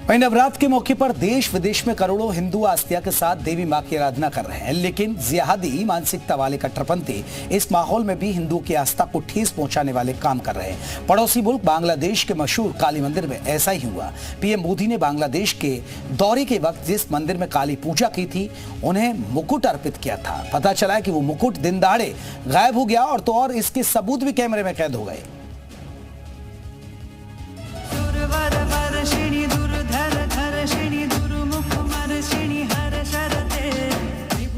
वहीं नवरात्र के मौके पर देश विदेश में करोड़ों हिंदू आस्था के साथ देवी मां की आराधना कर रहे हैं, लेकिन जिहादी मानसिकता वाले कट्टरपंथी इस माहौल में भी हिंदुओं की आस्था को ठेस पहुंचाने वाले काम कर रहे हैं। पड़ोसी मुल्क बांग्लादेश के मशहूर काली मंदिर में ऐसा ही हुआ। पीएम मोदी ने बांग्लादेश के दौरे के वक्त जिस मंदिर में काली पूजा की थी, उन्हें मुकुट अर्पित किया था। पता चला कि वो मुकुट दिन दहाड़े गायब हो गया और तो और इसके सबूत भी कैमरे में कैद हो गए।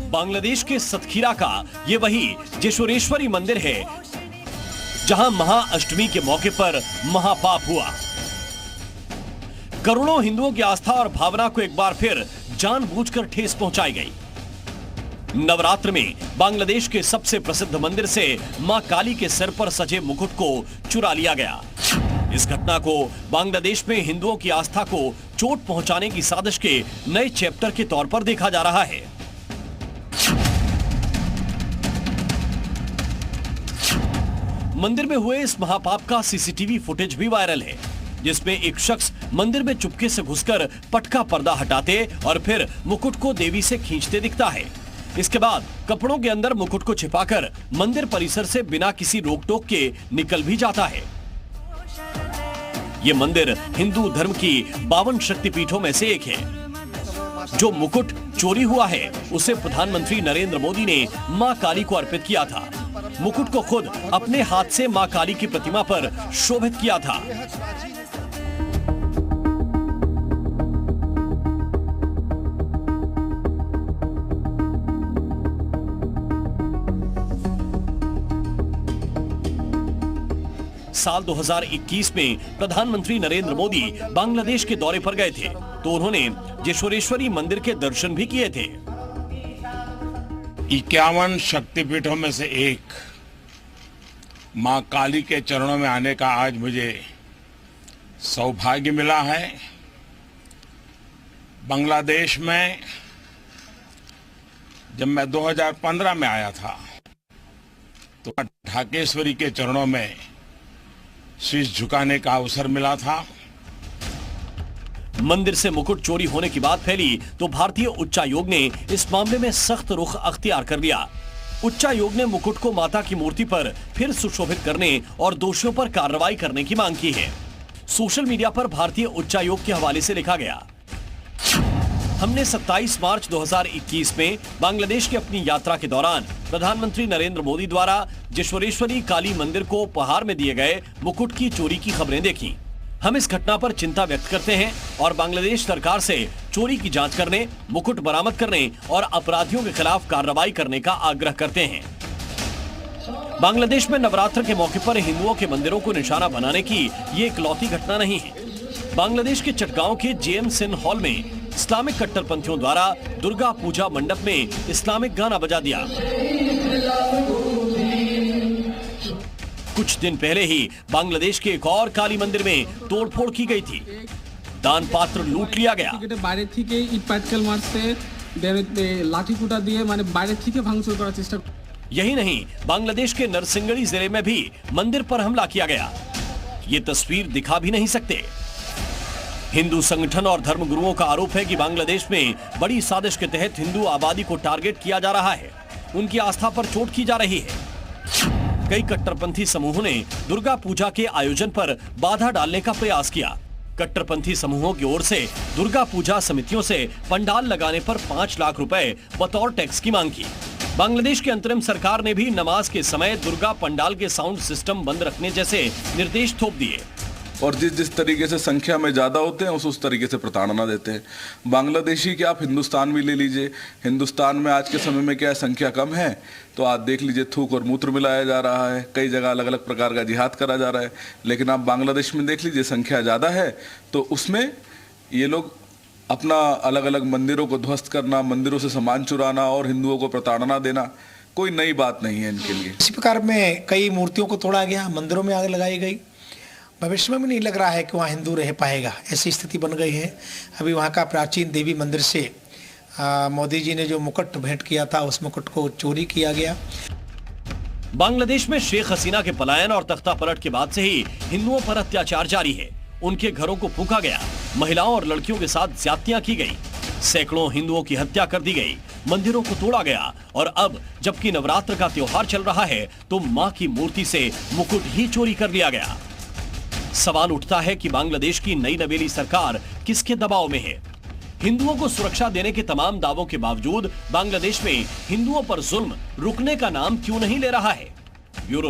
बांग्लादेश के सतखीरा का ये वही जेशोरेश्वरी मंदिर है जहां महाअष्टमी के मौके पर महापाप हुआ। करोड़ों हिंदुओं की आस्था और भावना को एक बार फिर जानबूझकर ठेस पहुंचाई गई। नवरात्र में बांग्लादेश के सबसे प्रसिद्ध मंदिर से मां काली के सिर पर सजे मुकुट को चुरा लिया गया। इस घटना को बांग्लादेश में हिंदुओं की आस्था को चोट पहुंचाने की साजिश के नए चैप्टर के तौर पर देखा जा रहा है। मंदिर में हुए इस महापाप का सीसीटीवी फुटेज भी वायरल है, जिसमें एक शख्स मंदिर में चुपके से घुसकर पटका पर्दा हटाते और फिर मुकुट को देवी से खींचते दिखता है। इसके बाद कपड़ों के अंदर मुकुट को छिपाकर मंदिर परिसर से बिना किसी रोक टोक के निकल भी जाता है। ये मंदिर हिंदू धर्म की 52 शक्तिपीठों में से एक है। जो मुकुट चोरी हुआ है उसे प्रधानमंत्री नरेंद्र मोदी ने मां काली को अर्पित किया था। मुकुट को खुद अपने हाथ से मां काली की प्रतिमा पर शोभित किया था। साल 2021 में प्रधानमंत्री नरेंद्र मोदी बांग्लादेश के दौरे पर गए थे, तो उन्होंने जेशोरेश्वरी मंदिर के दर्शन भी किए थे। 51 शक्तिपीठों में से एक मां काली के चरणों में आने का आज मुझे सौभाग्य मिला है। बांग्लादेश में जब मैं 2015 में आया था तो ढाकेश्वरी के चरणों में शीश झुकाने का अवसर मिला था। मंदिर से मुकुट चोरी होने की बात फैली तो भारतीय उच्चायोग ने इस मामले में सख्त रुख अख्तियार कर लिया। उच्चायोग ने मुकुट को माता की मूर्ति पर फिर सुशोभित करने और दोषियों पर कार्रवाई करने की मांग की है। सोशल मीडिया पर भारतीय उच्चायोग के हवाले से लिखा गया, हमने 27 मार्च 2021 में बांग्लादेश की अपनी यात्रा के दौरान प्रधानमंत्री नरेंद्र मोदी द्वारा जेशोरेश्वरी काली मंदिर को उपहार में दिए गए मुकुट की चोरी की खबरें देखी। हम इस घटना पर चिंता व्यक्त करते हैं और बांग्लादेश सरकार से चोरी की जांच करने, मुकुट बरामद करने और अपराधियों के खिलाफ कार्रवाई करने का आग्रह करते हैं। बांग्लादेश में नवरात्र के मौके पर हिंदुओं के मंदिरों को निशाना बनाने की ये इकलौती घटना नहीं है। बांग्लादेश के चटगांव के जेएम सिन हॉल में इस्लामिक कट्टरपंथियों द्वारा दुर्गा पूजा मंडप में इस्लामिक गाना बजा दिया। कुछ दिन पहले ही बांग्लादेश के एक और काली मंदिर में तोड़फोड़ की गई थी। दान पात्र लूट लिया गया। বাইরে থেকে ইট পাটকেল মারছে, লাঠি কুটা দিয়ে মানে বাইরে থেকে ভাঙচুর করার চেষ্টা। यही नहीं, बांग्लादेश के नरसिंगड़ी जिले में भी मंदिर पर हमला किया गया। ये तस्वीर दिखा भी नहीं सकते। हिंदू संगठन और धर्मगुरुओं का आरोप है कि बांग्लादेश में बड़ी साजिश के तहत हिंदू आबादी को टारगेट किया जा रहा है, उनकी आस्था पर चोट की जा रही है। कई कट्टरपंथी समूहों ने दुर्गा पूजा के आयोजन पर बाधा डालने का प्रयास किया। कट्टरपंथी समूहों की ओर से दुर्गा पूजा समितियों से पंडाल लगाने पर 5 लाख रुपए बतौर टैक्स की मांग की। बांग्लादेश की अंतरिम सरकार ने भी नमाज के समय दुर्गा पंडाल के साउंड सिस्टम बंद रखने जैसे निर्देश थोप दिए। और जिस तरीके से संख्या में ज़्यादा होते हैं उस तरीके से प्रताड़ना देते हैं। बांग्लादेशी के आप हिंदुस्तान भी ले लीजिए, हिंदुस्तान में आज के समय में क्या है, संख्या कम है तो आप देख लीजिए थूक और मूत्र मिलाया जा रहा है, कई जगह अलग अलग प्रकार का जिहाद करा जा रहा है। लेकिन आप बांग्लादेश में देख लीजिए संख्या ज़्यादा है तो उसमें ये लोग अपना अलग अलग मंदिरों को ध्वस्त करना, मंदिरों से सामान चुराना और हिंदुओं को प्रताड़ना देना कोई नई बात नहीं है इनके लिए। इसी प्रकार में कई मूर्तियों को तोड़ा गया, मंदिरों में आग लगाई गई। भविष्य में भी नहीं लग रहा है कि वहाँ हिंदू रह पाएगा, ऐसी स्थिति बन गई है। अभी वहाँ का प्राचीन देवी मंदिर से मोदी जी ने जो मुकुट भेंट किया था उस मुकुट को चोरी किया गया। बांग्लादेश में शेख हसीना के पलायन और तख्ता पलट के बाद से ही हिंदुओं पर अत्याचार जारी है। उनके घरों को फूंका गया, महिलाओं और लड़कियों के साथ ज्यादतियां की गई, सैकड़ों हिंदुओं की हत्या कर दी गई, मंदिरों को तोड़ा गया और अब जबकि नवरात्र का त्योहार चल रहा है तो मां की मूर्ति से मुकुट ही चोरी कर लिया गया। सवाल उठता है कि बांग्लादेश की नई नवेली सरकार किसके दबाव में है? हिंदुओं को सुरक्षा देने के तमाम दावों के बावजूद बांग्लादेश में हिंदुओं पर जुल्म रुकने का नाम क्यों नहीं ले रहा है? ब्यूरो